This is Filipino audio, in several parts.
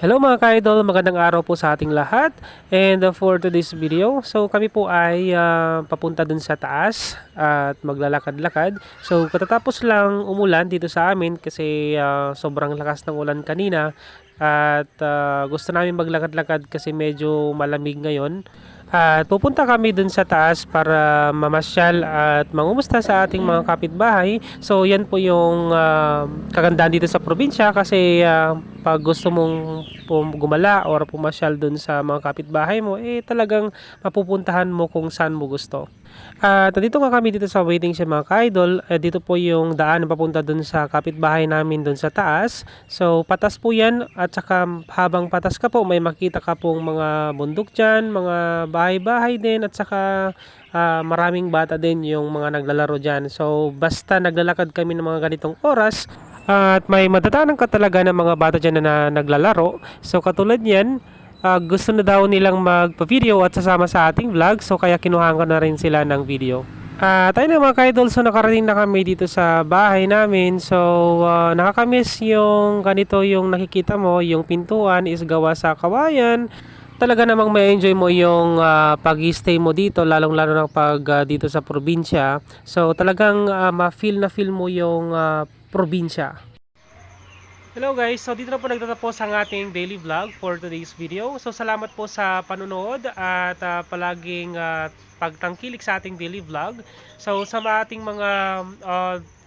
Hello mga ka-idol, magandang araw po sa ating lahat. And for today's video, so kami po ay papunta dun sa taas at maglalakad-lakad. So katatapos lang umulan dito sa amin kasi sobrang lakas ng ulan kanina. At gusto namin maglakad-lakad kasi medyo malamig ngayon. At pupunta kami dun sa taas para mamasyal at mangumusta sa ating mga kapitbahay. So yan po yung kagandahan dito sa probinsya kasi pag gusto mong gumala or pumasyal dun sa mga kapitbahay mo, eh talagang mapupuntahan mo kung saan mo gusto. At nandito nga kami dito sa waiting siya mga ka-idol. Dito po yung daan na papunta dun sa kapitbahay namin dun sa taas. So patas po yan at saka habang patas ka po may makita ka pong mga bundok dyan, mga bahay-bahay din at saka maraming bata din yung mga naglalaro dyan. So basta naglalakad kami ng mga ganitong oras at may madadaanan ka talaga ng mga bata dyan na naglalaro. So katulad yan, gusto na daw nilang magpa-video at sasama sa ating vlog. So kaya kinuhaan ko na rin sila ng video. Tayo na mga ka-idol, so nakarating na kami dito sa bahay namin. So nakakamiss yung ganito yung nakikita mo, yung pintuan is gawa sa kawayan. Talaga namang may enjoy mo yung pag-stay mo dito, lalong-lalo na pag dito sa probinsya. So talagang ma-feel na feel mo yung probinsya. Hello guys, so dito na po nagtatapos ang ating daily vlog for today's video. So salamat po sa panonood at palaging pagtangkilik sa ating daily vlog. So sa ating mga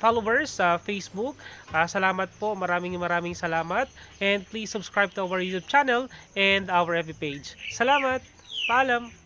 followers sa Facebook, salamat po, maraming salamat. And please subscribe to our YouTube channel and our FB page. Salamat, paalam!